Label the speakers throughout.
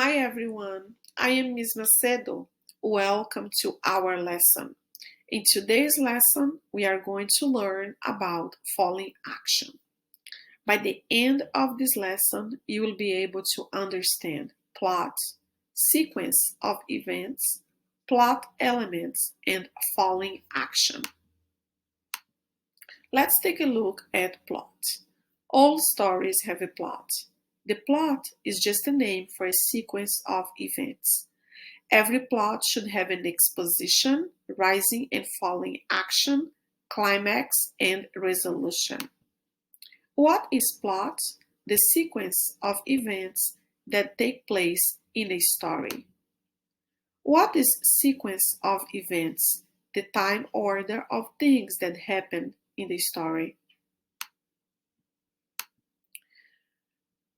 Speaker 1: Hi everyone, I am Ms. Macedo. Welcome to our lesson. In today's lesson, we are going to learn about falling action. By the end of this lesson, you will be able to understand plot, sequence of events, plot elements, and falling action. Let's take a look at plot. All stories have a plot. The plot is just a name for a sequence of events. Every plot should have an exposition, rising and falling action, climax, and resolution. What is plot? The sequence of events that take place in a story. What is sequence of events? The time order of things that happen in the story.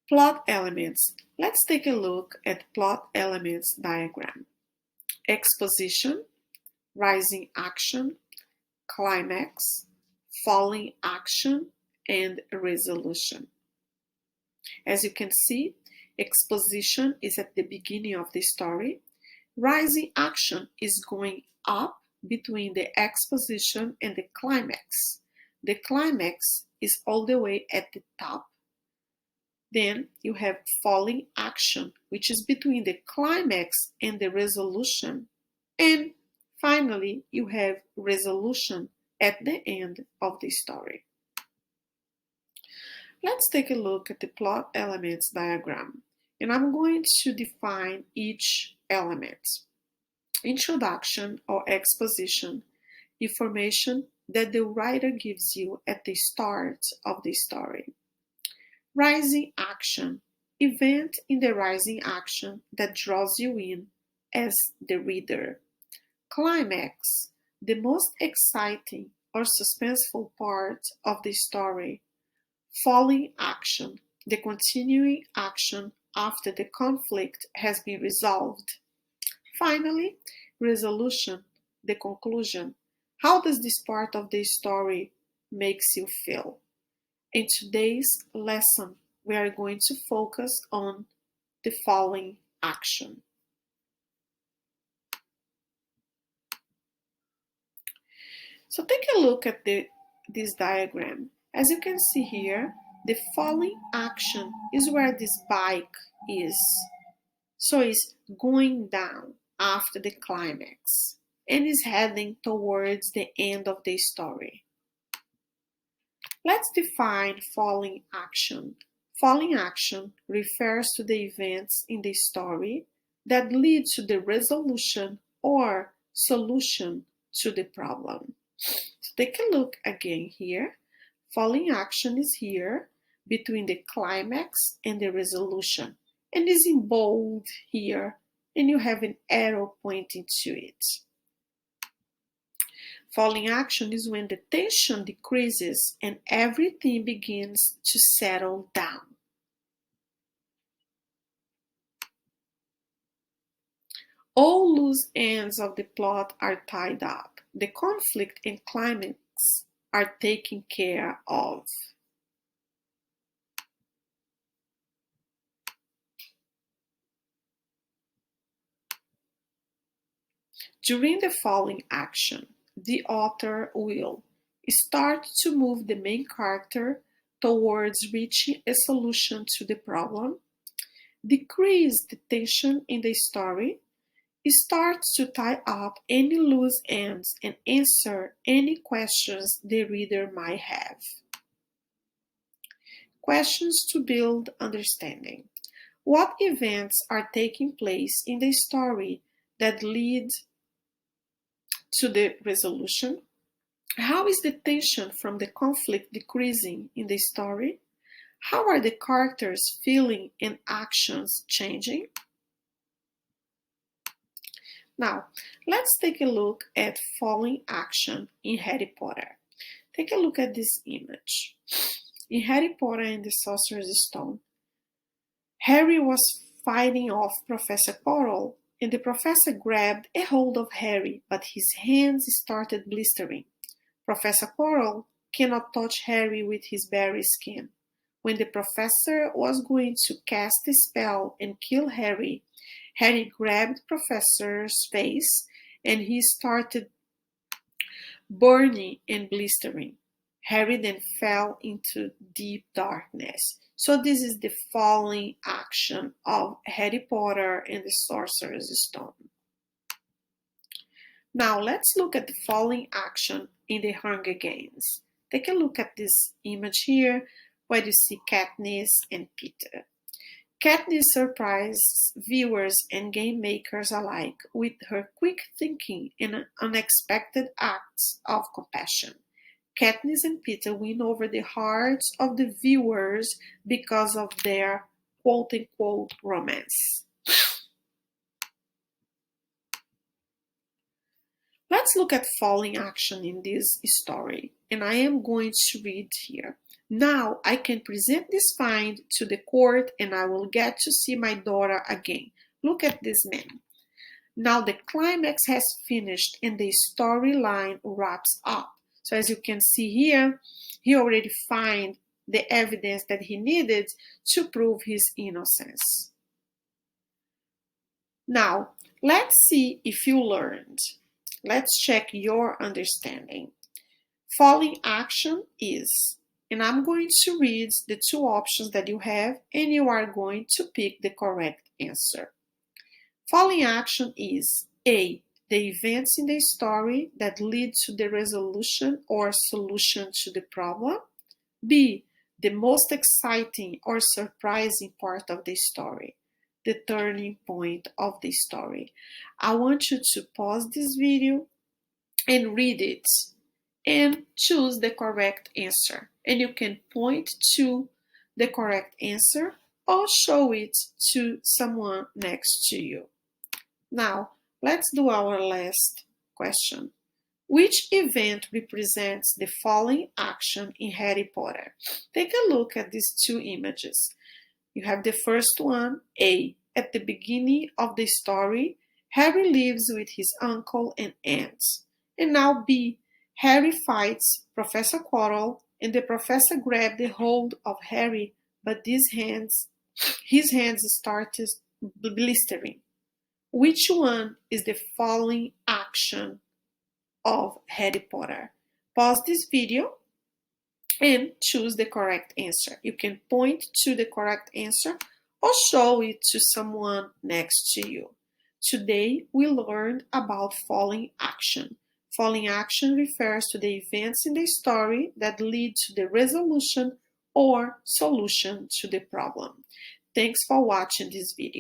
Speaker 1: Plot elements. Let's take a look at plot elements diagram. Exposition, rising action, climax, falling action, and resolution. As you can see, exposition is at the beginning of the story. Rising action is going up between the exposition and the climax. The climax is all the way at the top. Then you have falling action, which is between the climax and the resolution. And finally, you have resolution at the end of the story. Let's take a look at the plot elements diagram. And I'm going to define each element. Introduction or exposition, information that the writer gives you at the start of the story. Rising action, event in the rising action that draws you in as the reader. Climax, the most exciting or suspenseful part of the story. Falling action, the continuing action after the conflict has been resolved. Finally, resolution, the conclusion. How does this part of the story makes you feel? In today's lesson, we are going to focus on the falling action. So take a look at this diagram. As you can see here, the falling action is where this bike is. So it's going down after the climax and is heading towards the end of the story. Let's define falling action. Falling action refers to the events in the story that lead to the resolution or solution to the problem. So take a look again here. Falling action is here between the climax and the resolution and is in bold here, and you have an arrow pointing to it. Falling action is when the tension decreases and everything begins to settle down. All loose ends of the plot are tied up. The conflict and climax are taken care of. During the falling action, the author will start to move the main character towards reaching a solution to the problem, decrease the tension in the story, start to tie up any loose ends, and answer any questions the reader might have. Questions to build understanding. What events are taking place in the story that lead to the resolution? How is the tension from the conflict decreasing in the story? How are the characters feeling and actions changing? Now, let's take a look at falling action in Harry Potter. Take a look at this image. In Harry Potter and the Sorcerer's Stone, Harry was fighting off Professor Quirrell, and the professor grabbed a hold of Harry, but his hands started blistering. Professor Quirrell cannot touch Harry with his berry skin. When the professor was going to cast a spell and kill Harry, Harry grabbed Professor's face and he started burning and blistering. Harry then fell into deep darkness. So this is the falling action of Harry Potter and the Sorcerer's Stone. Now let's look at the falling action in the Hunger Games. Take a look at this image here where you see Katniss and Peter. Katniss surprised viewers and game makers alike with her quick thinking and unexpected acts of compassion. Katniss and Peter win over the hearts of the viewers because of their quote-unquote romance. Let's look at falling action in this story, and I am going to read here. Now I can present this find to the court and I will get to see my daughter again. Look at this man. Now the climax has finished and the storyline wraps up. So as you can see here, he already found the evidence that he needed to prove his innocence. Now, let's see if you learned. Let's check your understanding. Falling action is, and I'm going to read the two options that you have and you are going to pick the correct answer. Falling action is A, the events in the story that lead to the resolution or solution to the problem. B, the most exciting or surprising part of the story, the turning point of the story. I want you to pause this video and read it and choose the correct answer. And you can point to the correct answer or show it to someone next to you. Now, let's do our last question. Which event represents the falling action in Harry Potter? Take a look at these two images. You have the first one, A. At the beginning of the story, Harry lives with his uncle and aunts. And now B. Harry fights Professor Quirrell and the professor grabs the hold of Harry, but his hands started blistering. Which one is the falling action of Harry Potter? Pause this video and choose the correct answer. You can point to the correct answer or show it to someone next to you. Today we learned about falling action. Falling action refers to the events in the story that lead to the resolution or solution to the problem. Thanks for watching this video.